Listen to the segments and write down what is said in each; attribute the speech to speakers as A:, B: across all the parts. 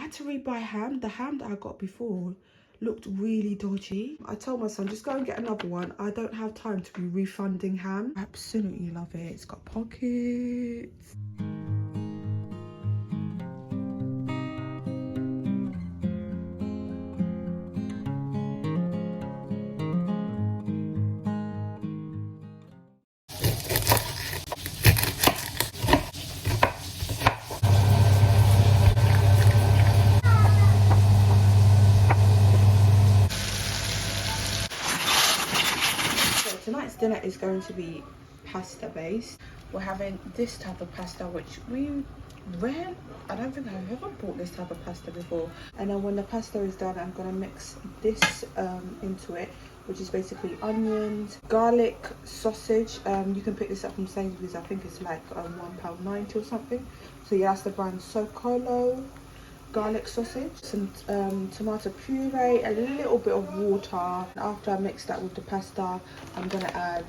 A: had to rebuy ham. The ham that I got before looked really dodgy. I told my son, just go and get another one. I don't have time to be refunding ham. I absolutely love it. It's got pockets. Tonight's dinner is going to be pasta based. We're having this type of pasta, which I don't think I've ever bought this type of pasta before. And then when the pasta is done, I'm gonna mix this into it, which is basically onions, garlic, sausage. You can pick this up from Sainsburys. I think it's like £1.90 or something. So yeah, that's the brand Socolo. Garlic sausage, some tomato puree, a little bit of water. After I mix that with the pasta, I'm gonna add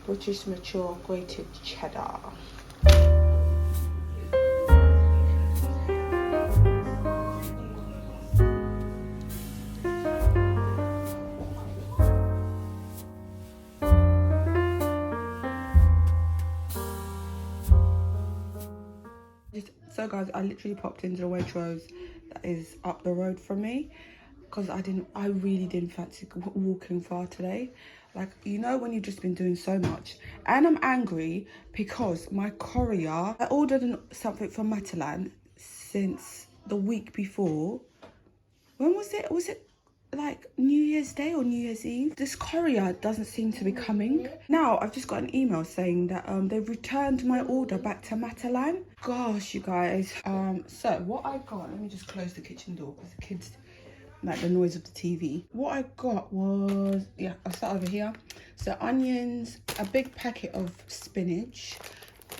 A: British mature grated cheddar. So guys, I literally popped into the Waitross that is up the road from me because I really didn't fancy walking far today. Like, you know, when you've just been doing so much. And I'm angry because my courier, I ordered something from Matalan since the week before. When was it? Was it like New Year's Day or New Year's Eve? This courier doesn't seem to be coming. Now I've just got an email saying that they've returned my order back to Matalan. Gosh, you guys. So what I got, let me just close the kitchen door because the kids like the noise of the TV. What I got was, yeah, I'll start over here. So onions, a big packet of spinach.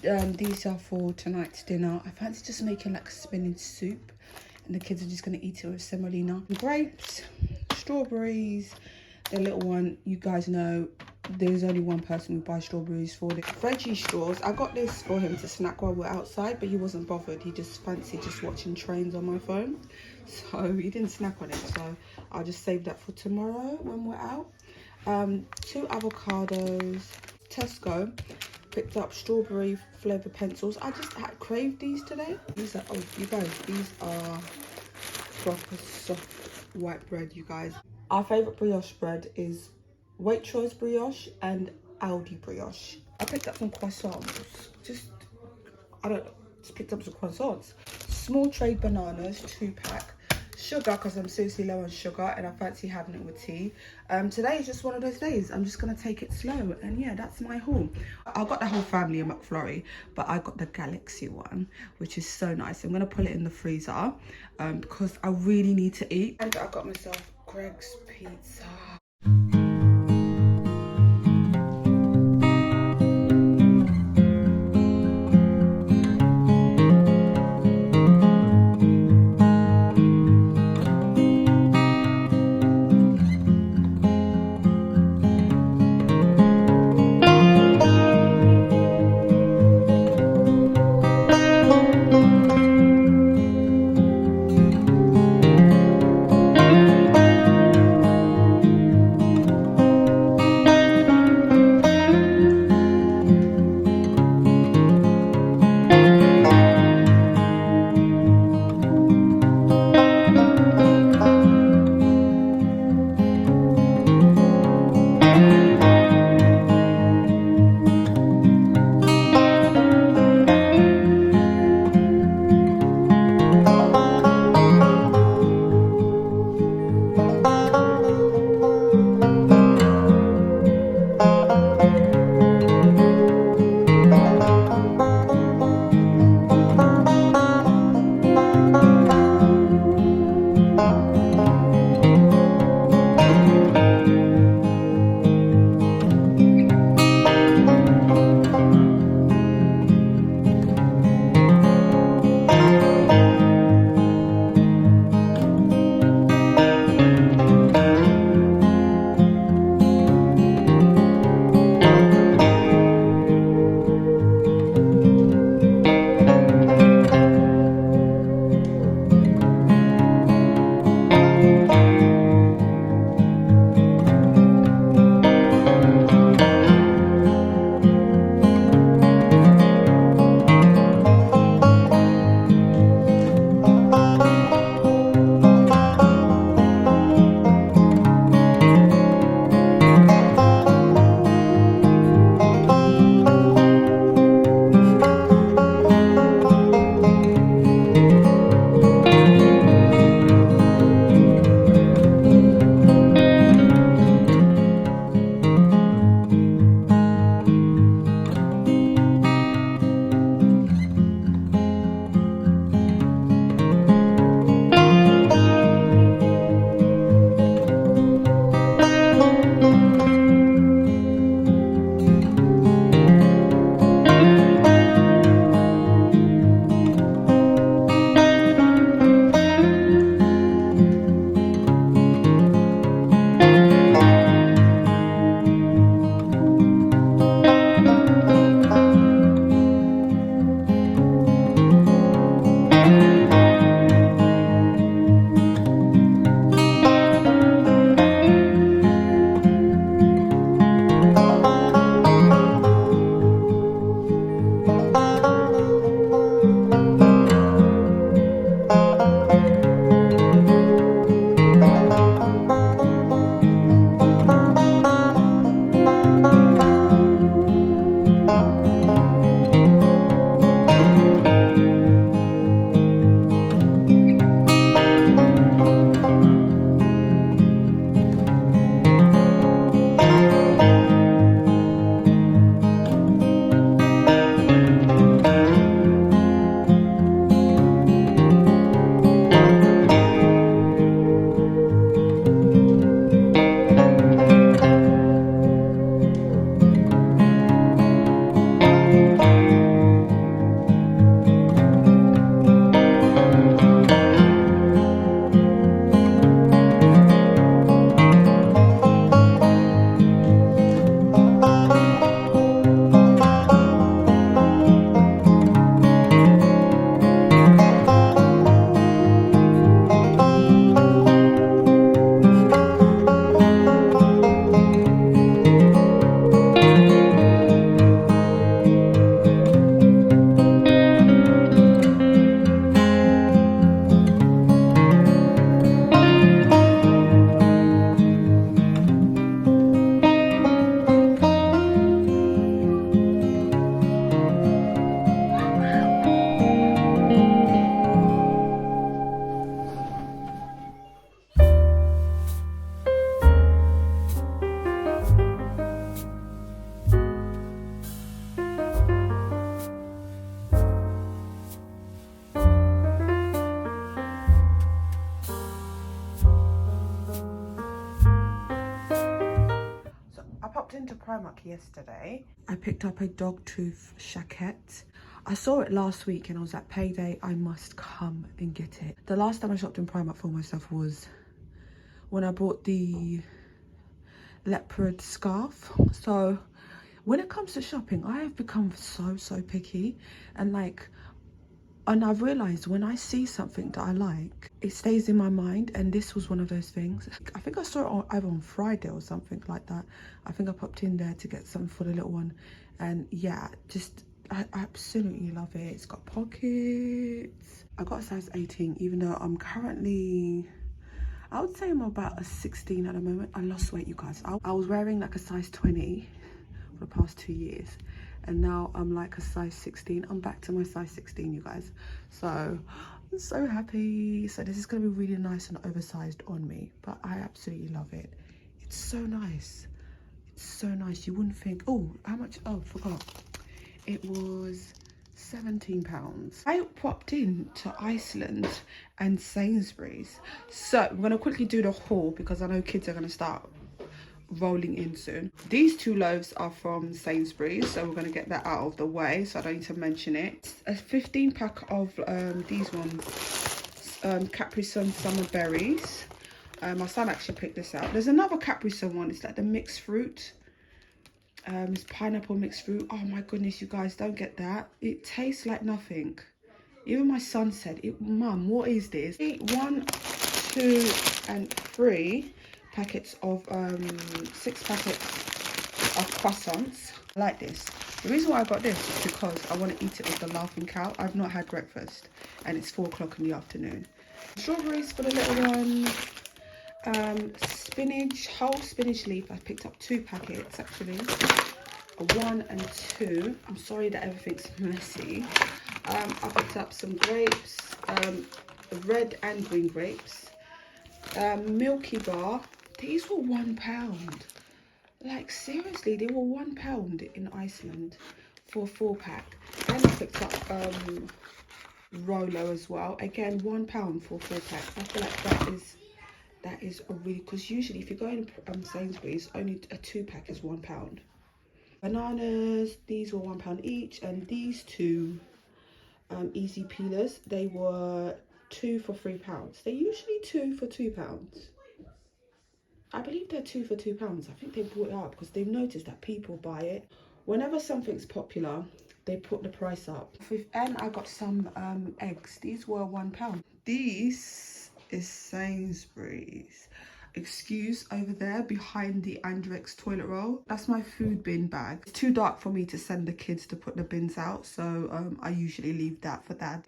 A: These are for tonight's dinner. I fancy just making like a spinach soup, and the kids are just gonna eat it with semolina. Grapes, strawberries, the little one, you guys know there's only one person who buys strawberries for this. Veggie straws, I got this for him to snack while we're outside, but he wasn't bothered. He just fancied just watching trains on my phone, so he didn't snack on it. So I'll just save that for tomorrow when we're out. 2 avocados. Tesco picked up strawberry flavor pencils. I just had craved these today. These are, oh you guys, these are proper soft white bread, you guys. Our favorite brioche bread is Waitross brioche and Aldi brioche. I picked up some croissants. Just picked up some croissants. Small tray bananas, 2-pack. Sugar, because I'm seriously low on sugar and I fancy having it with tea. Today is just one of those days. I'm just gonna take it slow, and yeah, that's my haul. I got the whole family a McFlurry, but I got the Galaxy one, which is so nice. I'm gonna put it in the freezer because I really need to eat. And I got myself Greg's pizza. Primark yesterday. I picked up a dog tooth shacket. I saw it last week and I was like, payday, I must come and get it. The last time I shopped in Primark for myself was when I bought the leopard scarf. So when it comes to shopping, I have become so picky, and I've realized when I see something that I like, it stays in my mind, and this was one of those things. I think I saw it either on Friday or something like that. I think I popped in there to get something for the little one, and yeah, I absolutely love it. It's got pockets. I got a size 18, even though I'm currently, I would say I'm about a 16 at the moment. I lost weight, you guys. I was wearing like a size 20 for the past 2 years, and now I'm like a size 16. I'm back to my size 16, you guys. So I'm so happy. So this is gonna be really nice and oversized on me, but I absolutely love it. It's so nice. It's so nice. You wouldn't think, oh, how much? Oh, forgot. It was £17. I popped in to Iceland and Sainsburys. So I'm gonna quickly do the haul because I know kids are gonna start rolling in soon. These 2 loaves are from Sainsburys, so we're going to get that out of the way, so I don't need to mention it. A 15 pack of these ones, Capri Sun summer berries. My son actually picked this out. There's another Capri Sun one. It's like the mixed fruit. It's pineapple mixed fruit. Oh my goodness, you guys, don't get that. It tastes like nothing. Even my son said, Mum, what is this? 1, 2 and 3 packets of 6 packets of croissants. I like this. The reason why I got this is because I want to eat it with the Laughing Cow. I've not had breakfast and it's 4 o'clock in the afternoon. Strawberries for the little one. Spinach, whole spinach leaf. I picked up 2 packets actually. 1 and 2. I'm sorry that everything's messy. I picked up some grapes, red and green grapes. Milky Bar. These were £1. Like seriously, they were £1 in Iceland for a 4-pack. Then I picked up Rolo as well. Again, £1 for a 4-pack. I feel like that is a really, because usually if you're going to Sainsbury's, only a 2-pack is £1. Bananas, these were £1 each, and these 2 easy peelers, they were 2 for £3. They're usually 2 for £2. I believe they're 2 for £2. I think they brought it up because they've noticed that people buy it. Whenever something's popular, they put the price up. And I got some eggs. These were £1. This is Sainsbury's. Excuse over there behind the Andrex toilet roll. That's my food bin bag. It's too dark for me to send the kids to put the bins out, so I usually leave that for that.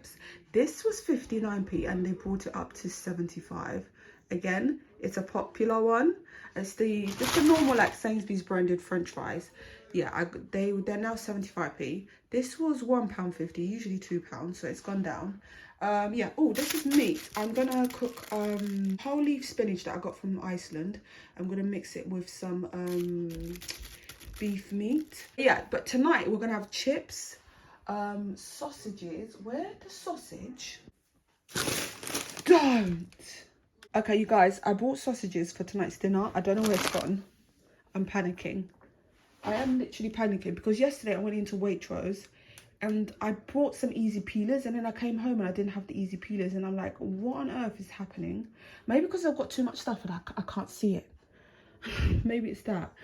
A: This was 59p and they brought it up to 75. Again, it's a popular one. It's just the normal like Sainsbury's branded French fries. Yeah, they're now 75p. This was £1.50, usually £2, so it's gone down. Yeah. Oh, this is meat. I'm gonna cook whole leaf spinach that I got from Iceland. I'm gonna mix it with some beef meat. Yeah, but tonight we're gonna have chips, sausages. Where's the sausage? Don't. Okay, you guys, I bought sausages for tonight's dinner. I don't know where it's gone. I'm panicking. I am literally panicking because yesterday I went into Waitross and I bought some easy peelers, and then I came home and I didn't have the easy peelers, and I'm like, what on earth is happening? Maybe because I've got too much stuff and I can't see it. Maybe it's that.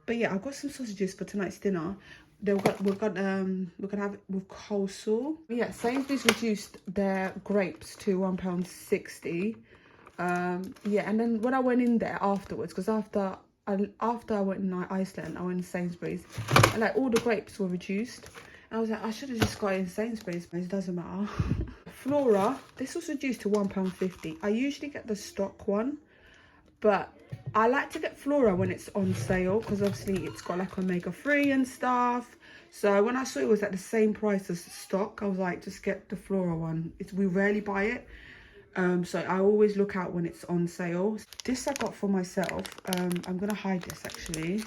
A: But yeah, I've got some sausages for tonight's dinner. We're gonna have it with coleslaw. But yeah, Sainsbury's reduced their grapes to £1.60. Yeah, and then when I went in there afterwards, because after I went in Iceland, I went in Sainsbury's, and like all the grapes were reduced. And I was like, I should have just got it in Sainsbury's, but it doesn't matter. Flora, this was reduced to £1.50. I usually get the stock one, but I like to get Flora when it's on sale because obviously it's got like omega-3 and stuff. So when I saw it was at the same price as stock, I was like, just get the Flora one. We rarely buy it. So I always look out when it's on sale. This I got for myself. I'm gonna hide this actually.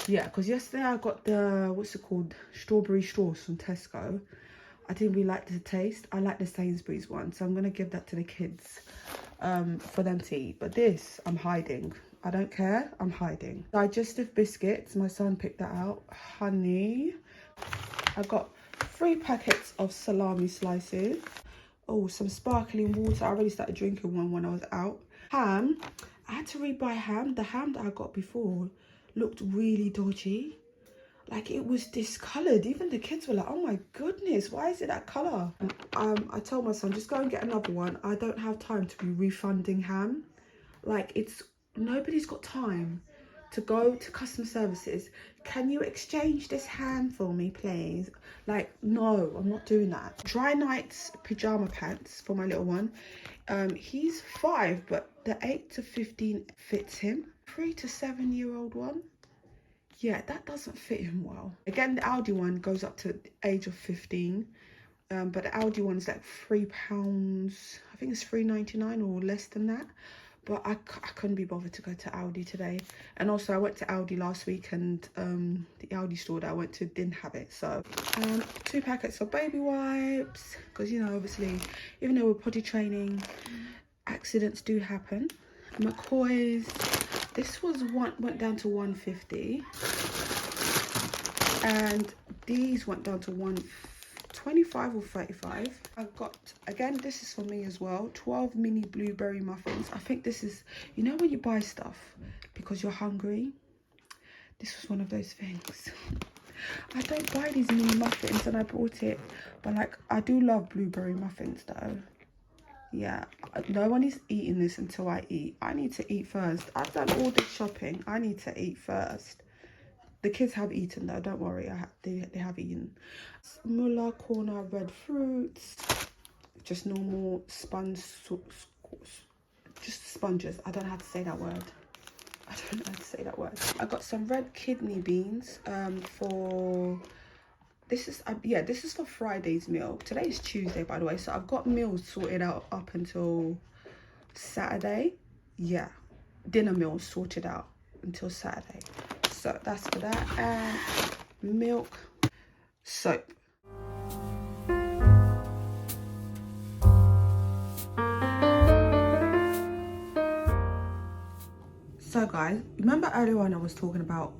A: Yeah, because yesterday I got the, what's it called, strawberry straws from Tesco. I didn't really like the taste. I like the Sainsbury's one, so I'm gonna give that to the kids for them to eat. But this I'm hiding. I don't care. I'm hiding. Digestive biscuits. My son picked that out. Honey. I got 3 packets of salami slices. Oh, some sparkling water. I already started drinking one when I was out. Ham. I had to rebuy ham. The ham that I got before looked really dodgy. Like, it was discoloured. Even the kids were like, oh my goodness, why is it that colour? I told my son, just go and get another one. I don't have time to be refunding ham. Like, nobody's got time to go to customer services. Can you exchange this ham for me, please? Like, no, I'm not doing that. Dry Nights pyjama pants for my little one. He's 5, but the 8 to 15 fits him. 3 to 7 year old one. Yeah, that doesn't fit him well. Again, the Aldi one goes up to the age of 15. But the Aldi one's like £3. I think it's £3.99 or less than that. But I couldn't be bothered to go to Aldi today. And also I went to Aldi last week, and the Aldi store that I went to didn't have it. So 2 packets of baby wipes, because, you know, obviously, even though we're potty training, accidents do happen. McCoy's, this went down to 150, and these went down to 125 or 35. I've got, again, this is for me as well, 12 mini blueberry muffins. I think this is, you know, when you buy stuff because you're hungry, this was one of those things. I don't buy these mini muffins, and I bought it, but like, I do love blueberry muffins though. Yeah, no one is eating this until I eat. I need to eat first. I've done all this shopping. I need to eat first. The kids have eaten though, don't worry. They have eaten. Muller Corner red fruits. Just normal just sponges. I don't know how to say that word. I got some red kidney beans for... This is for Friday's meal. Today is Tuesday, by the way, so I've got meals sorted out up until Saturday. Yeah, dinner meals sorted out until Saturday. So that's for that. And milk, soap. So guys, remember earlier on I was talking about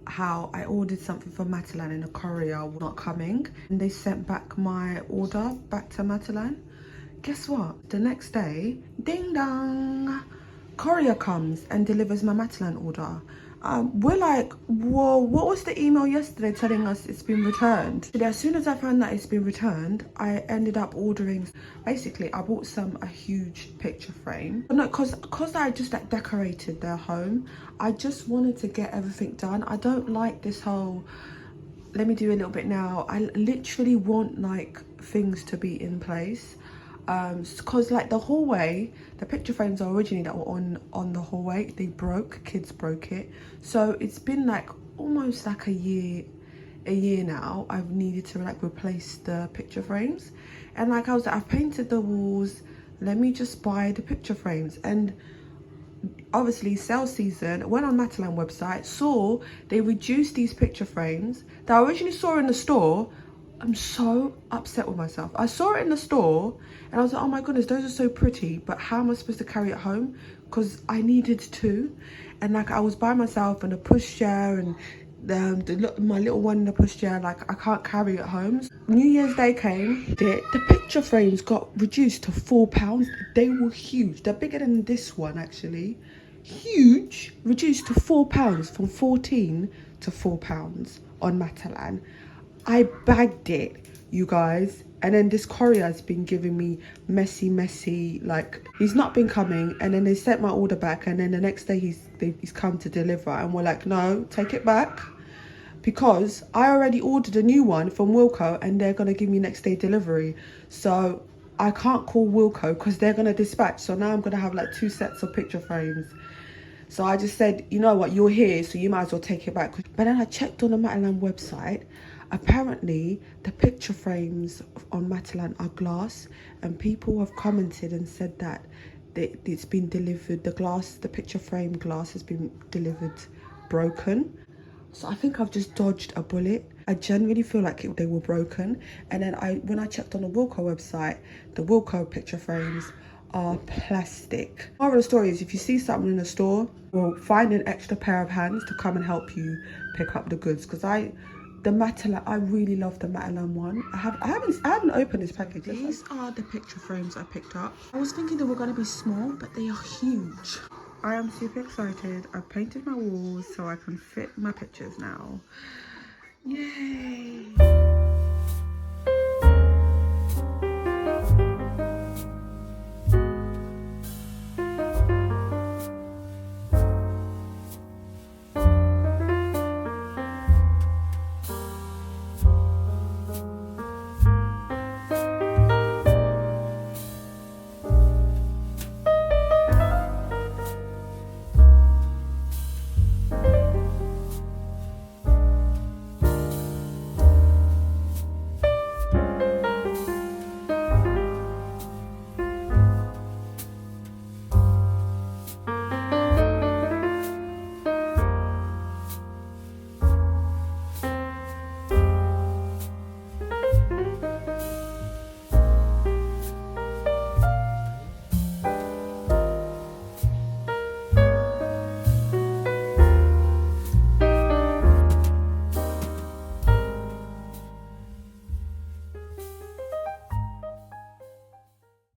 A: how I ordered something from Matalan and the courier was not coming, and they sent back my order back to Matalan. Guess what? The next day, ding dong, courier comes and delivers my Matalan order. We're like, whoa, what was the email yesterday telling us it's been returned? As soon as I found that it's been returned, I ended up ordering, basically I bought a huge picture frame. No, because I just like decorated their home, I just wanted to get everything done. I don't like this whole, let me do a little bit now. I literally want like things to be in place. Because like the hallway, the picture frames are originally that were on the hallway, they broke, kids broke it. So it's been like almost like a year now I've needed to like replace the picture frames. And like I was like, I've painted the walls, let me just buy the picture frames. And obviously sales season, went on Matalan website, saw they reduced these picture frames that I originally saw in the store. I'm so upset with myself. I saw it in the store and I was like, oh my goodness, those are so pretty, but how am I supposed to carry it home? Because I needed to. And like I was by myself in a pushchair, and my little one in the pushchair, like I can't carry it home. New Year's Day came, the picture frames got reduced to £4. They were huge. They're bigger than this one actually. Huge, reduced to £4 from 14 to £4 on Matalan. I bagged it, you guys, and then this courier has been giving me messy, like he's not been coming, and then they sent my order back, and then the next day he's come to deliver, and we're like, no, take it back, because I already ordered a new one from Wilko and they're gonna give me next day delivery. So I can't call Wilko because they're gonna dispatch. So now I'm gonna have like 2 sets of picture frames. So I just said, you know what, you're here, so you might as well take it back. But then I checked on the Matalan website. Apparently, the picture frames on Matalan are glass, and people have commented and said that it's been delivered, the picture frame glass has been delivered broken. So I think I've just dodged a bullet. I genuinely feel like they were broken. And then when I checked on the Wilko website, the Wilko picture frames are plastic. Moral of the story is, if you see something in a store, well, find an extra pair of hands to come and help you pick up the goods. Because the Matalan, I really love the Matalan one. I haven't opened this package. These are the picture frames I picked up. I was thinking they were going to be small, but they are huge. I am super excited. I've painted my walls so I can fit my pictures now. Yay!